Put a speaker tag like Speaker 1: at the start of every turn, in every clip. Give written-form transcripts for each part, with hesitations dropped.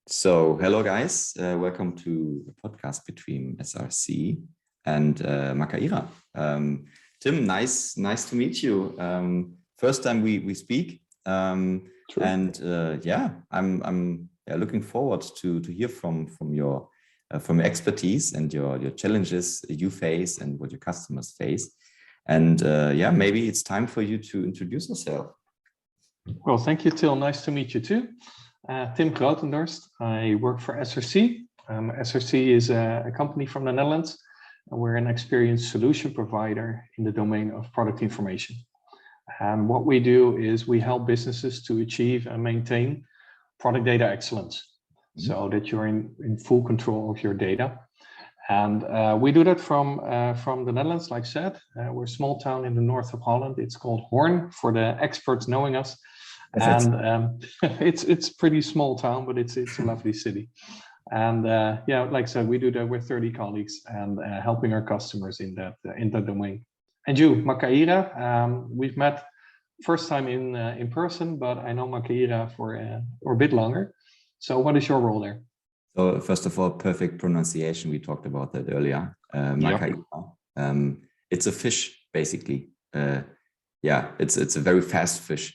Speaker 1: So, hello guys, welcome to the podcast between SRC and Makaira. Tim, nice to meet you. First time we speak, and yeah, I'm looking forward to hear from your expertise and your challenges you face and what your customers face. And yeah, maybe it's time for you to introduce yourself.
Speaker 2: Well, thank you, Til. Nice to meet you too. Tim Grootendorst. I work for SRC. SRC is a company from the Netherlands. We're an experienced solution provider in the domain of product information. And what we do is we help businesses to achieve and maintain product data excellence, so that you're in full control of your data. And we do that from the Netherlands, like I said. We're a small town in the north of Holland. It's called Hoorn, for the experts knowing us. And it's pretty small town, but it's a lovely city. And yeah, like I said, we do that with 30 colleagues and helping our customers in that domain. And you, Makaira, we've met first time in person, but I know Makaira for a bit longer. So what is your role there?
Speaker 1: So first of all, perfect pronunciation. We talked about that earlier. Makaira. Yep. It's a fish, basically. Yeah, it's a very fast fish.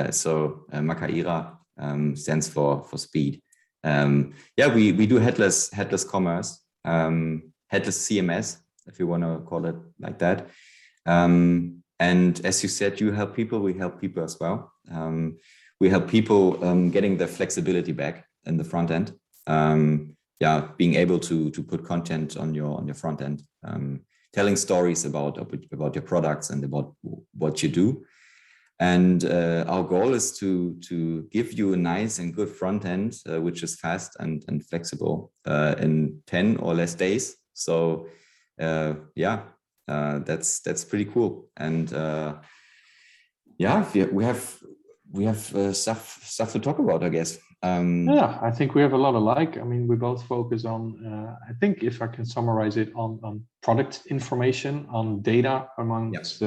Speaker 1: So Makaira stands for speed. Yeah, we do headless commerce, headless CMS, if you want to call it like that. And as you said, you help people, we help people as well. We help people getting the flexibility back in the front end. Yeah, being able to put content on your front end, telling stories about your products and about what you do. And our goal is to give you a nice and good front end, which is fast and flexible in 10 or less days. So yeah, that's pretty cool. And yeah, we have stuff to talk about, I guess.
Speaker 2: Yeah, I think we have a lot alike. I mean, we both focus on, I think if I can summarize it, on product information, on data amongst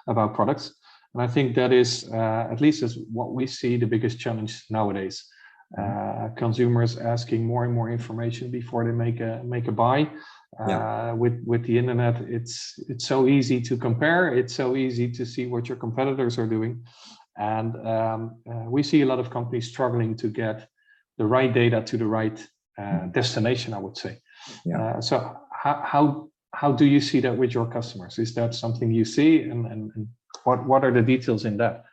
Speaker 2: about products. And I think that is, at least is what we see the biggest challenge nowadays. Consumers asking more and more information before they make a buy. With the internet, it's so easy to compare. It's so easy to see what your competitors are doing. And we see a lot of companies struggling to get the right data to the right destination, I would say. Yeah. So how do you see that with your customers? Is that something you see, and what are the details in that?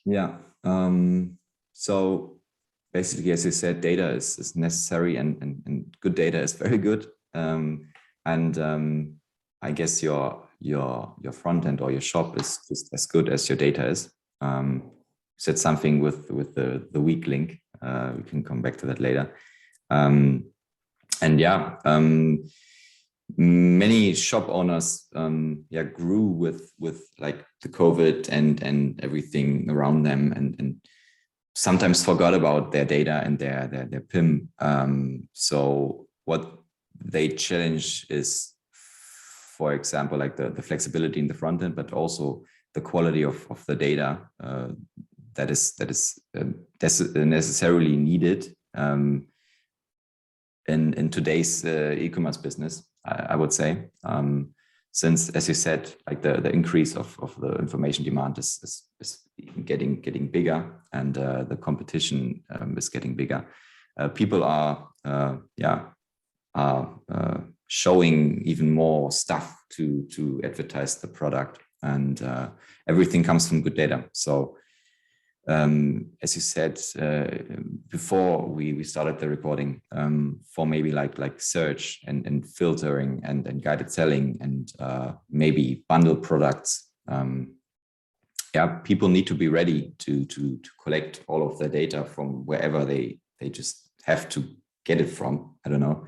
Speaker 1: Yeah. So basically, as you said, data is necessary, and good data is very good. And I guess your front end or your shop is just as good as your data is. Said something with the weak link. We can come back to that later. And yeah, many shop owners grew with like the COVID and everything around them, and sometimes forgot about their data and their PIM. So what they challenge is, for example, like the flexibility in the front end, but also the quality of the data that is necessarily needed in today's e-commerce business, I would say, since, as you said, like the increase of the information demand is getting bigger, and the competition is getting bigger. People are showing even more stuff to advertise the product, and everything comes from good data. So as you said before we started the recording, for maybe like search and filtering and guided selling and maybe bundle products, people need to be ready to collect all of their data from wherever they just have to get it from, I don't know,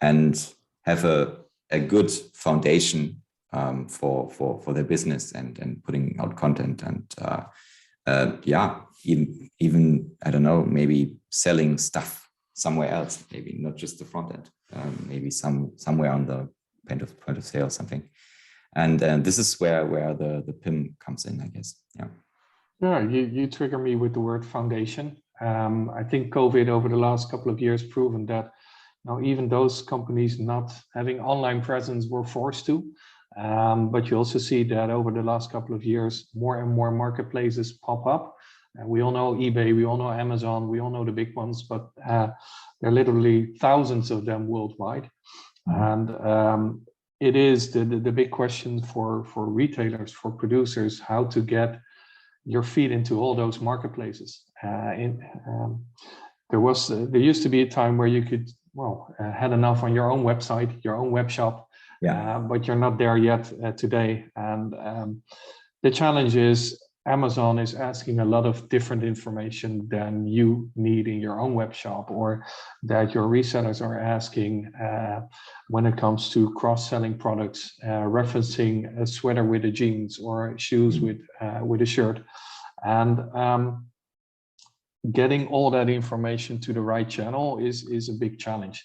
Speaker 1: and have a good foundation for their business and putting out content and even I don't know, maybe selling stuff somewhere else, maybe not just the front end, maybe somewhere on the point of sale or something. And this is where the PIM comes in, I guess. Yeah.
Speaker 2: Yeah, you trigger me with the word foundation. I think COVID over the last couple of years proven that now even those companies not having online presence were forced to. But you also see that over the last couple of years, more and more marketplaces pop up. We all know eBay, we all know Amazon, we all know the big ones, but there are literally thousands of them worldwide. And it is the big question for retailers, for producers, how to get your feet into all those marketplaces. There used to be a time where you could, had enough on your own website, your own web shop, but you're not there yet today. And the challenge is Amazon is asking a lot of different information than you need in your own web shop, or that your resellers are asking when it comes to cross-selling products, referencing a sweater with a jeans or shoes with a shirt. And getting all that information to the right channel is a big challenge,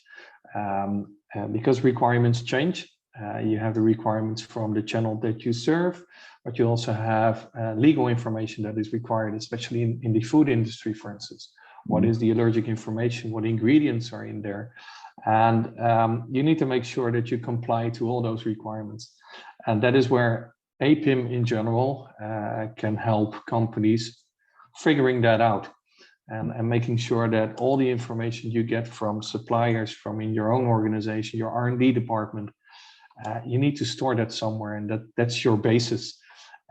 Speaker 2: because requirements change. You have the requirements from the channel that you serve, but you also have legal information that is required, especially in the food industry, for instance. What is the allergic information? What ingredients are in there? And you need to make sure that you comply to all those requirements. And that is where PIM in general can help companies figuring that out and making sure that all the information you get from suppliers, from in your own organization, your R&D department, you need to store that somewhere, and that's your basis.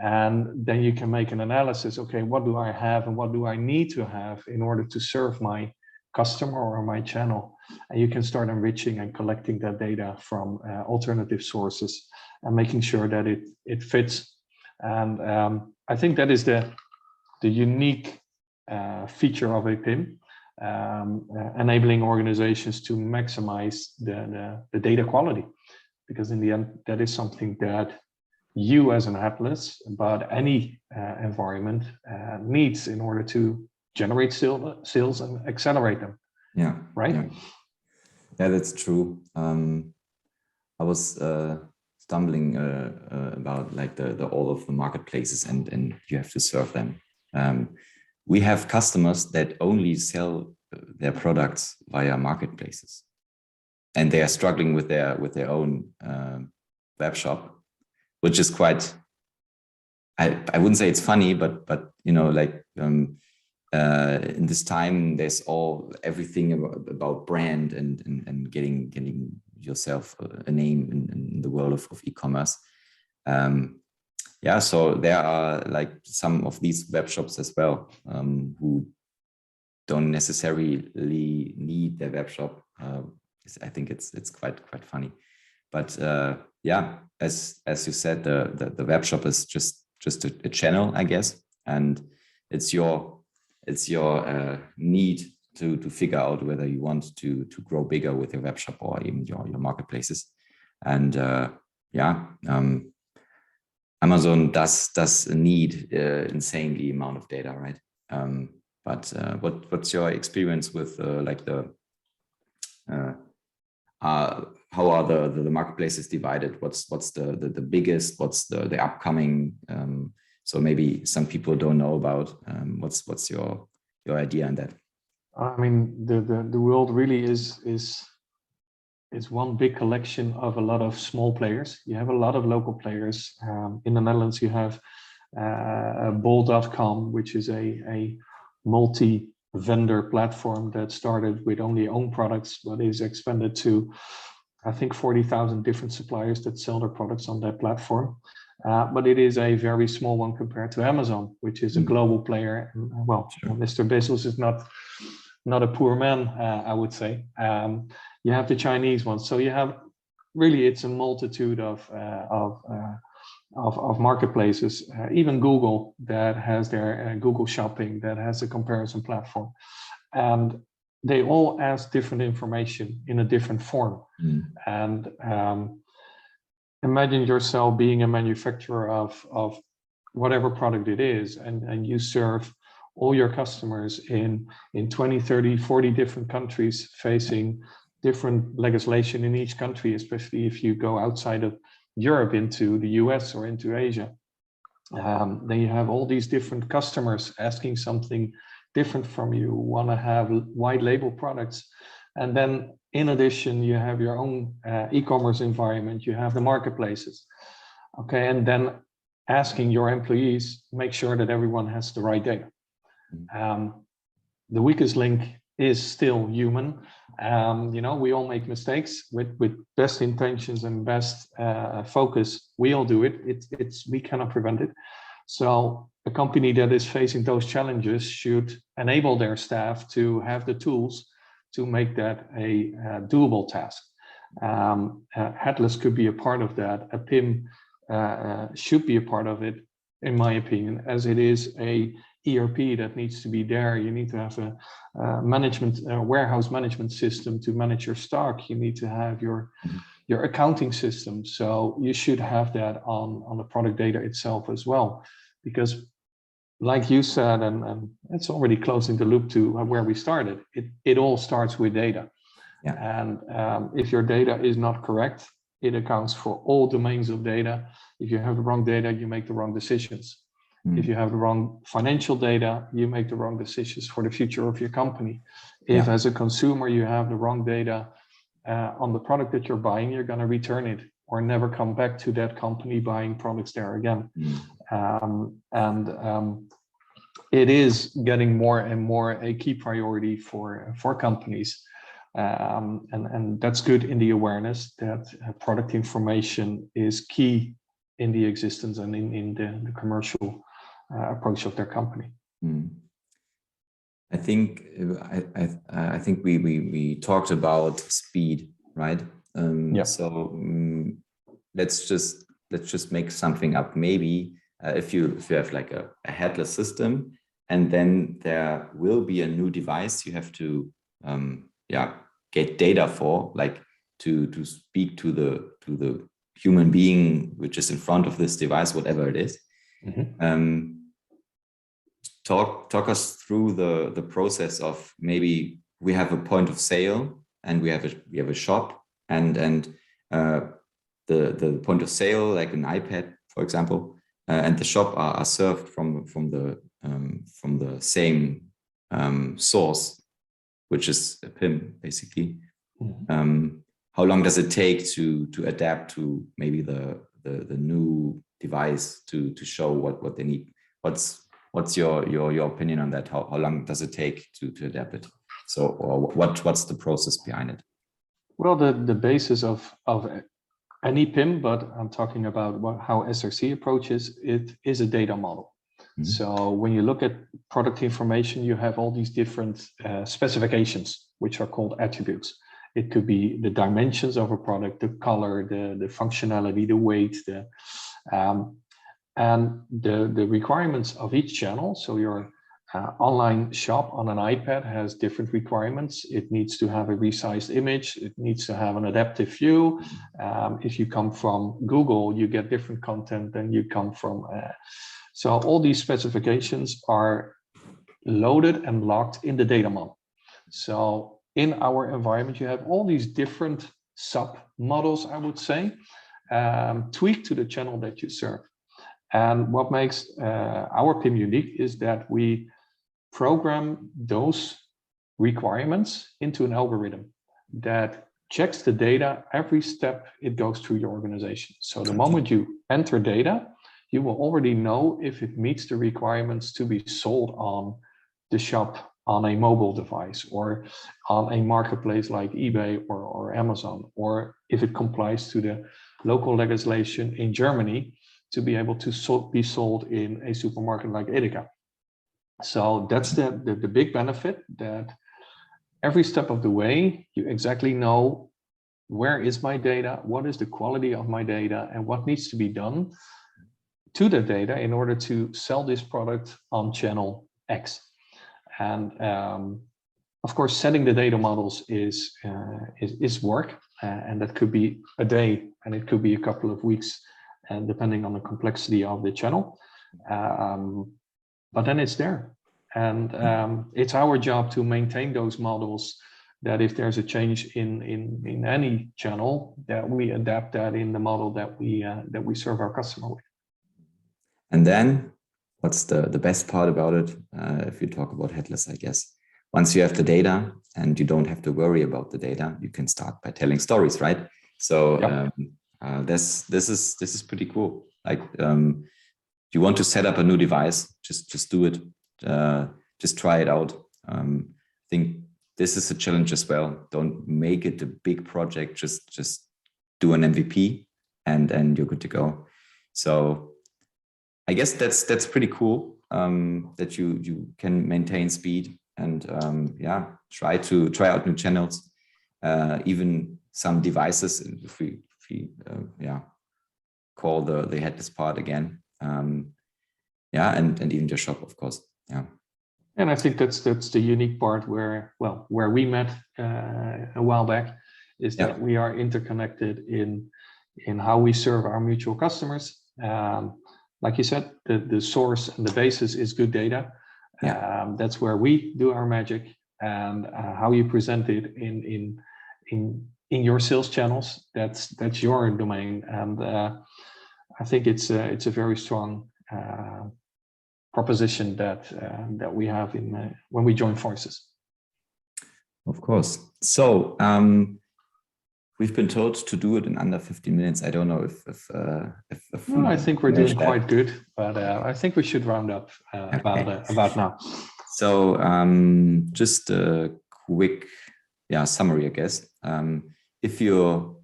Speaker 2: And then you can make an analysis. Okay, what do I have and what do I need to have in order to serve my customer or my channel? And you can start enriching and collecting that data from alternative sources and making sure that it fits. And I think that is the unique feature of a PIM, enabling organizations to maximize the data quality. Because in the end, that is something that you as an headless, but any environment needs in order to generate sales and accelerate them.
Speaker 1: Yeah.
Speaker 2: Right?
Speaker 1: Yeah, that's true. I was stumbling about like the all of the marketplaces and you have to serve them. We have customers that only sell their products via marketplaces, and they are struggling with their own web shop, which is quite, I wouldn't say it's funny, but you know, like in this time, there's everything about brand and getting yourself a name in the world of e-commerce. Yeah, so there are like some of these web shops as well who don't necessarily need their web shop. I think it's quite funny, but yeah, as you said, the web shop is just a channel, I guess, and it's your need to figure out whether you want to grow bigger with your web shop or even your marketplaces. And yeah, Amazon does need insanely amount of data, right? But what's your experience with like the how are the marketplaces divided? What's the biggest? What's the upcoming? So maybe some people don't know about. What's your idea on that?
Speaker 2: I mean, the world really is one big collection of a lot of small players. You have a lot of local players. In the Netherlands, you have bol.com, which is a multi-vendor platform that started with only own products, but is expanded to, I think, 40,000 different suppliers that sell their products on that platform. But it is a very small one compared to Amazon, which is a global player. Well, sure. Mr. Bezos is not a poor man, I would say. You have the Chinese ones, so you have really, it's a multitude of marketplaces. Even Google, that has their Google Shopping, that has a comparison platform, and they all ask different information in a different form. And imagine yourself being a manufacturer of whatever product it is, and you serve all your customers in 20, 30, 40 different countries, facing different legislation in each country, especially if you go outside of Europe into the US or into Asia. Then you have all these different customers asking something different from you, want to have white label products. And then in addition, you have your own e-commerce environment, you have the marketplaces. Okay, and then asking your employees, make sure that everyone has the right data. The weakest link is still human. You know, we all make mistakes with best intentions and best focus. We all do it. We cannot prevent it. So a company that is facing those challenges should enable their staff to have the tools to make that a doable task. Headless could be a part of that. A PIM should be a part of it, in my opinion, as it is a ERP that needs to be there. You need to have a warehouse management system to manage your stock. You need to have your accounting system. So you should have that on the product data itself as well, because like you said, and it's already closing the loop to where we started, it all starts with data. Yeah. And if your data is not correct, it accounts for all domains of data. If you have the wrong data, you make the wrong decisions. If you have the wrong financial data, you make the wrong decisions for the future of your company. If as a consumer you have the wrong data on the product that you're buying, you're going to return it or never come back to that company buying products there again. It is getting more and more a key priority for companies. And that's good in the awareness that product information is key in the existence and in the commercial approach of their company.
Speaker 1: I think we talked about speed, right? So let's just make something up. Maybe if you have like a headless system, and then there will be a new device you have to get data for, like to speak to the human being which is in front of this device, whatever it is. Talk us through the process of, maybe we have a point of sale and we have a shop, and the point of sale, like an iPad, for example, and the shop are served from the same source, which is a PIM, basically. How long does it take to adapt to maybe the new device to show what they need? What's your opinion on that? How long does it take to adapt it? So, or what's the process behind it?
Speaker 2: Well, the basis of any PIM, but I'm talking about how SRC approaches it, is a data model. So when you look at product information, you have all these different specifications, which are called attributes. It could be the dimensions of a product, the color, the functionality, the weight, and the requirements of each channel. So your online shop on an iPad has different requirements. It needs to have a resized image. It needs to have an adaptive view. If you come from Google, you get different content than you come from. So all these specifications are loaded and locked in the data model. So in our environment, you have all these different sub models, I would say, tweaked to the channel that you serve. And what makes our PIM unique is that we program those requirements into an algorithm that checks the data every step it goes through your organization. So the moment you enter data, you will already know if it meets the requirements to be sold on the shop on a mobile device or on a marketplace like eBay or Amazon, or if it complies to the local legislation in Germany to be able to be sold in a supermarket like Edeka. So that's the big benefit, that every step of the way, you exactly know where is my data, what is the quality of my data, and what needs to be done to the data in order to sell this product on channel X. And of course, setting the data models is work, and that could be a day, and it could be a couple of weeks, and depending on the complexity of the channel. But then it's there, and it's our job to maintain those models, that if there's a change in any channel, that we adapt that in the model that we serve our customer with.
Speaker 1: And then what's the best part about it? If you talk about headless, I guess, once you have the data and you don't have to worry about the data, you can start by telling stories, right? So this is pretty cool. Like, you want to set up a new device, just do it. Just try it out. I think this is a challenge as well. Don't make it a big project. Just do an MVP and you're good to go. So I guess that's pretty cool, that you can maintain speed and try out new channels, even some devices. If we call the headless part again, and even the shop, of course. Yeah.
Speaker 2: And I think that's the unique part where we met a while back, is that we are interconnected in how we serve our mutual customers. Like you said, the source and the basis is good data. That's where we do our magic, and how you present it in your sales channels, that's your domain. And I think it's a very strong proposition that we have when we join forces.
Speaker 1: Of course. So we've been told to do it in under 15 minutes. I don't know if
Speaker 2: no, I think we're doing quite good, but I think we should round up about now.
Speaker 1: So just a quick summary, I guess. If you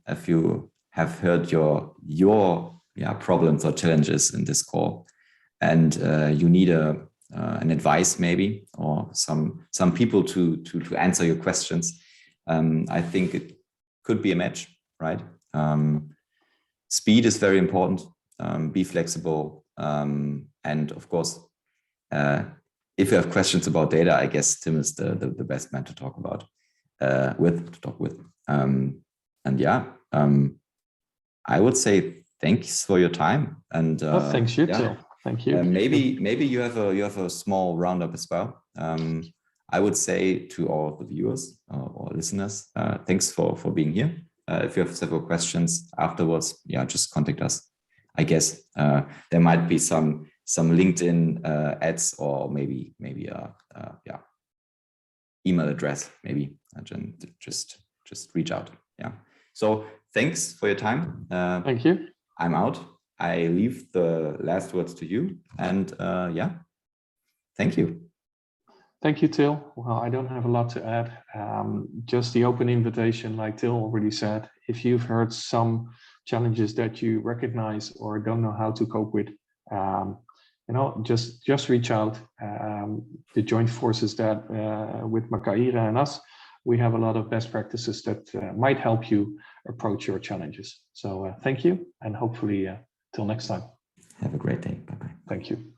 Speaker 1: have heard your problems or challenges in this call, and you need an advice maybe, or some people to answer your questions, I think it could be a match, right? Speed is very important. Be flexible, and of course, if you have questions about data, I guess Tim is the best man to talk with. I would say thanks for your time, and
Speaker 2: thanks you too. Thank you.
Speaker 1: Maybe you have a small roundup as well. I would say to all the viewers or listeners, thanks for being here. If you have several questions afterwards, just contact us. I guess there might be some LinkedIn ads, or maybe email address. Maybe just reach out. Yeah. So thanks for your time.
Speaker 2: Thank you.
Speaker 1: I'm out. I leave the last words to you, and thank you.
Speaker 2: Thank you, Til. Well, I don't have a lot to add. Just the open invitation, like Til already said. If you've heard some challenges that you recognize or don't know how to cope with, just reach out. The joint forces that with Makaira and us, we have a lot of best practices that might help you approach your challenges. So thank you, and hopefully till next time.
Speaker 1: Have a great day. Bye-bye.
Speaker 2: Thank you.